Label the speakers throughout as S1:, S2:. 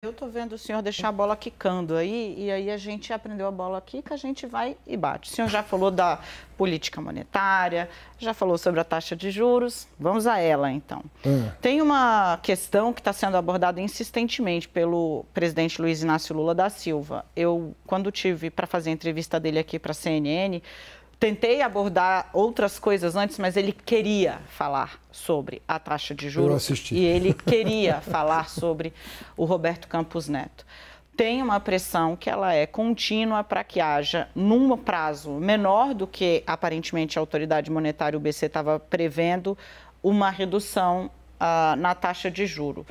S1: Eu estou vendo o senhor deixar a bola quicando aí, e aí a gente aprendeu a bola quica, a gente vai e bate. O senhor já falou da política monetária, já falou sobre a taxa de juros, vamos a ela então. Tem uma questão que está sendo abordada insistentemente pelo presidente Luiz Inácio Lula da Silva. Eu, quando tive para fazer a entrevista dele aqui para a CNN, tentei abordar outras coisas antes, mas ele queria falar sobre a taxa de juros.
S2: Eu assisti.
S1: E ele queria falar sobre o Roberto Campos Neto. Tem uma pressão que ela é contínua para que haja, num prazo menor do que aparentemente a autoridade monetária, o BC, estava prevendo, uma redução na taxa de juros.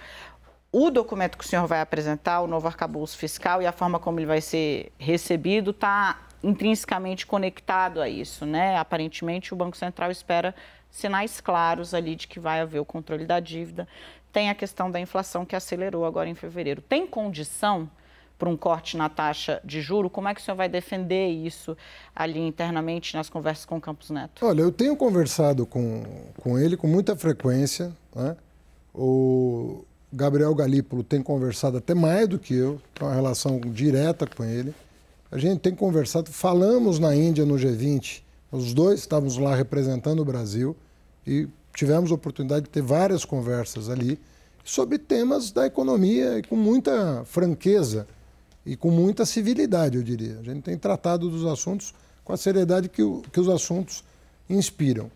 S1: O documento que o senhor vai apresentar, o novo arcabouço fiscal e a forma como ele vai ser recebido, está intrinsecamente conectado a isso, né? Aparentemente, o Banco Central espera sinais claros ali de que vai haver o controle da dívida. Tem a questão da inflação que acelerou agora em fevereiro. Tem condição para um corte na taxa de juros? Como é que o senhor vai defender isso ali internamente nas conversas com o Campos Neto?
S2: Olha, eu tenho conversado com ele com muita frequência, né? O Gabriel Galípolo tem conversado até mais do que eu, tem uma relação direta com ele. A gente tem conversado, falamos na Índia no G20, os dois estávamos lá representando o Brasil e tivemos a oportunidade de ter várias conversas ali sobre temas da economia e com muita franqueza e com muita civilidade, eu diria. A gente tem tratado dos assuntos com a seriedade que os assuntos inspiram.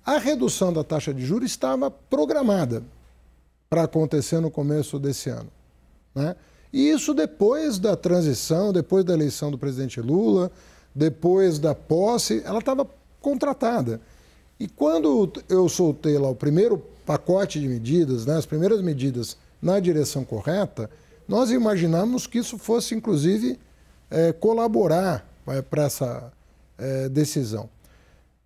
S2: A redução da taxa de juros estava programada para acontecer no começo desse ano, né? E isso depois da transição, depois da eleição do presidente Lula, depois da posse, ela estava contratada. E quando eu soltei lá o primeiro pacote de medidas, né, as primeiras medidas na direção correta, nós imaginamos que isso fosse, inclusive, colaborar para essa decisão.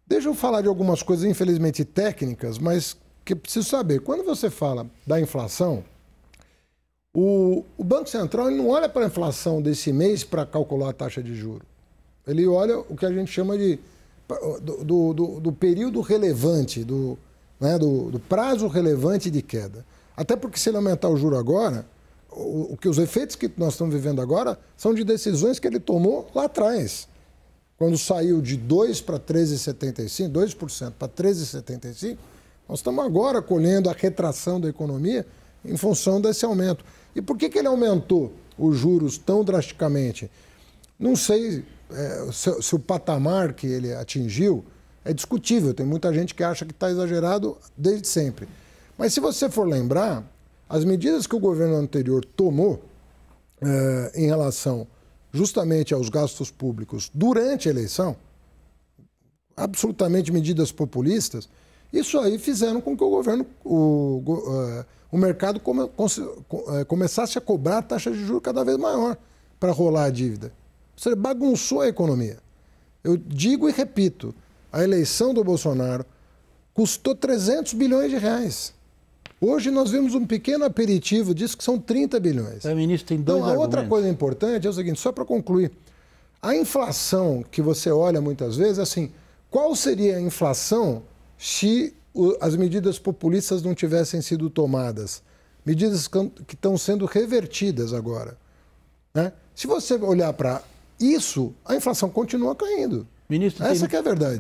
S2: Deixa eu falar de algumas coisas, infelizmente, técnicas, mas que eu preciso saber. Quando você fala da inflação, o Banco Central ele não olha para a inflação desse mês para calcular a taxa de juros. Ele olha o que a gente chama de do período relevante, do prazo relevante de queda. Até porque se ele aumentar o juro agora, os efeitos que nós estamos vivendo agora são de decisões que ele tomou lá atrás. Quando saiu de 2% para 13,75%, 2% para 13,75%, nós estamos agora colhendo a retração da economia em função desse aumento. E por que ele aumentou os juros tão drasticamente? Não sei se o patamar que ele atingiu é discutível. Tem muita gente que acha que está exagerado desde sempre. Mas se você for lembrar, as medidas que o governo anterior tomou em relação justamente aos gastos públicos durante a eleição, absolutamente medidas populistas, isso aí fizeram com que o governo, o mercado começasse a cobrar a taxa de juros cada vez maior para rolar a dívida. Você bagunçou a economia. Eu digo e repito, a eleição do Bolsonaro custou 300 bilhões de reais. Hoje nós vimos um pequeno aperitivo disso que são 30 bilhões.
S3: O ministro tem dois
S2: argumentos. A outra coisa importante é o seguinte, só para concluir, a inflação que você olha muitas vezes é assim, qual seria a inflação se as medidas populistas não tivessem sido tomadas? Medidas que estão sendo revertidas agora, né? Se você olhar para isso, a inflação continua caindo. Essa que é a verdade.